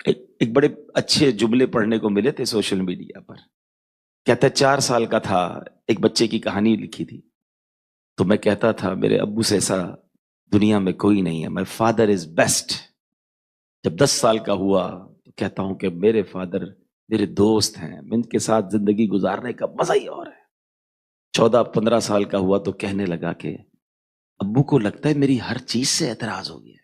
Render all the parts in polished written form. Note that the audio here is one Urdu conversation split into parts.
ایک بڑے اچھے جملے پڑھنے کو ملے تھے سوشل میڈیا پر. کہتا ہے 4 سال کا تھا, ایک بچے کی کہانی لکھی تھی. تو میں کہتا تھا میرے ابو سے ایسا دنیا میں کوئی نہیں ہے, مائی فادر از بیسٹ. جب 10 سال کا ہوا تو کہتا ہوں کہ میرے فادر میرے دوست ہیں, ان کے ساتھ زندگی گزارنے کا مزہ ہی اور ہے. 14-15 سال کا ہوا تو کہنے لگا کہ ابو کو لگتا ہے میری ہر چیز سے اعتراض ہو گیا.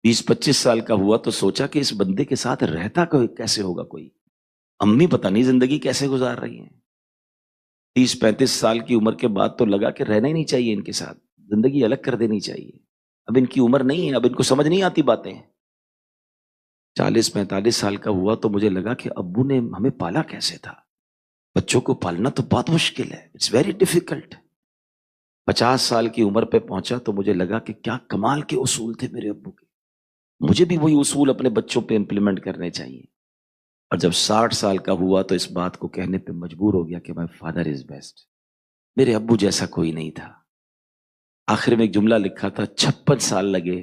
20-25 سال کا ہوا تو سوچا کہ اس بندے کے ساتھ رہتا کیسے ہوگا کوئی. امی پتہ نہیں زندگی کیسے گزار رہی ہیں. 30-35 سال کی عمر کے بعد تو لگا کہ رہنا ہی نہیں چاہیے ان کے ساتھ, زندگی الگ کر دینی چاہیے. اب ان کی عمر نہیں ہے, اب ان کو سمجھ نہیں آتی باتیں. 40-45 سال کا ہوا تو مجھے لگا کہ ابو نے ہمیں پالا کیسے تھا. بچوں کو پالنا تو بہت مشکل ہے, اٹس ویری ڈیفیکلٹ. 50 سال کی عمر پہ پہنچا تو مجھے لگا کہ کیا کمال کے اصول تھے میرے ابو کے, مجھے بھی وہی اصول اپنے بچوں پہ امپلیمنٹ کرنے چاہیے. اور جب 60 سال کا ہوا تو اس بات کو کہنے پہ مجبور ہو گیا کہ مائی فادر از بیسٹ. میرے ابو جیسا کوئی نہیں تھا. آخر میں ایک جملہ لکھا تھا, 56 سال لگے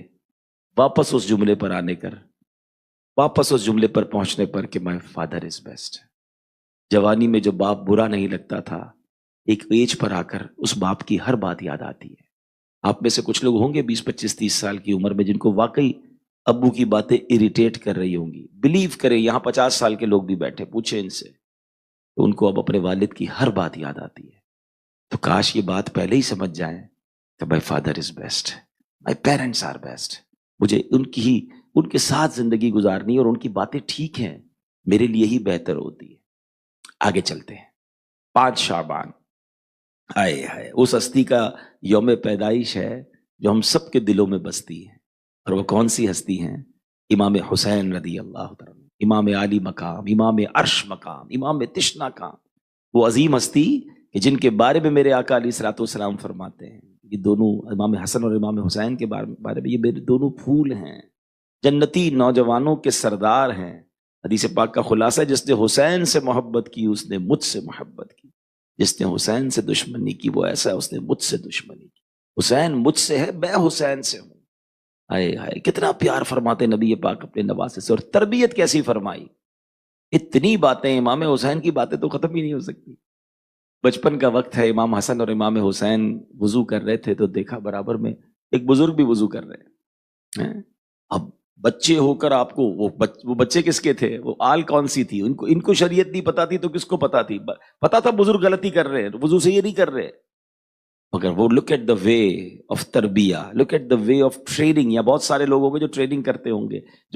واپس اس جملے پر آنے کر, واپس اس جملے پر پہنچنے پر کہ مائی فادر از بیسٹ. جوانی میں جو باپ برا نہیں لگتا تھا, ایک ایج پر آ کر اس باپ کی ہر بات یاد آتی ہے. آپ میں سے کچھ لوگ ہوں گے 20-25-30 سال کی عمر میں جن کو واقعی ابو کی باتیں اریٹیٹ کر رہی ہوں گی. بلیو کریں, یہاں 50 سال کے لوگ بھی بیٹھے, پوچھیں ان سے, تو ان کو اب اپنے والد کی ہر بات یاد آتی ہے. تو کاش یہ بات پہلے ہی سمجھ جائیں کہ my father is best, my parents are best. مجھے ان کے ساتھ زندگی گزارنی اور ان کی باتیں ٹھیک ہیں, میرے لیے ہی بہتر ہوتی ہے. آگے چلتے ہیں. 5 شعبان, ہائے ہائے, اس ہستی کا یوم پیدائش ہے جو ہم سب کے دلوں میں بستی ہے. اور وہ کون سی ہستی ہیں؟ امام حسین رضی اللہ تعالیٰ, امام عالی مقام, امام عرش مقام, امام تشنا کام. وہ عظیم ہستی کہ جن کے بارے میں میرے آقا علیہ الصلوۃ والسلام فرماتے ہیں, یہ دونوں امام حسن اور امام حسین کے بارے میں, یہ میرے دونوں پھول ہیں, جنتی نوجوانوں کے سردار ہیں. حدیث پاک کا خلاصہ ہے, جس نے حسین سے محبت کی اس نے مجھ سے محبت کی, جس نے حسین سے دشمنی کی وہ ایسا ہے اس نے مجھ سے دشمنی کی. حسین مجھ سے ہے, میں حسین سے ہوں. ہائے ہائے, کتنا پیار فرماتے نبی پاک اپنے نواسے سے, اور تربیت کیسی فرمائی. اتنی باتیں, امام حسین کی باتیں تو ختم ہی نہیں ہو سکتی. بچپن کا وقت ہے, امام حسن اور امام حسین وضو کر رہے تھے تو دیکھا برابر میں ایک بزرگ بھی وضو کر رہے ہیں. اب بچے ہو کر آپ کو وہ بچے کس کے تھے, وہ آل کون سی تھی, ان کو شریعت نہیں پتا تھی تو کس کو پتا تھی؟ پتا تھا بزرگ غلطی کر رہے ہیں, وضو سے یہ نہیں کر رہے, مگر وہ look at the way of تربیہ, look at the way of training. یا بہت سارے لوگ ہوں گے جو ٹریننگ کرتے ہوں گے, جو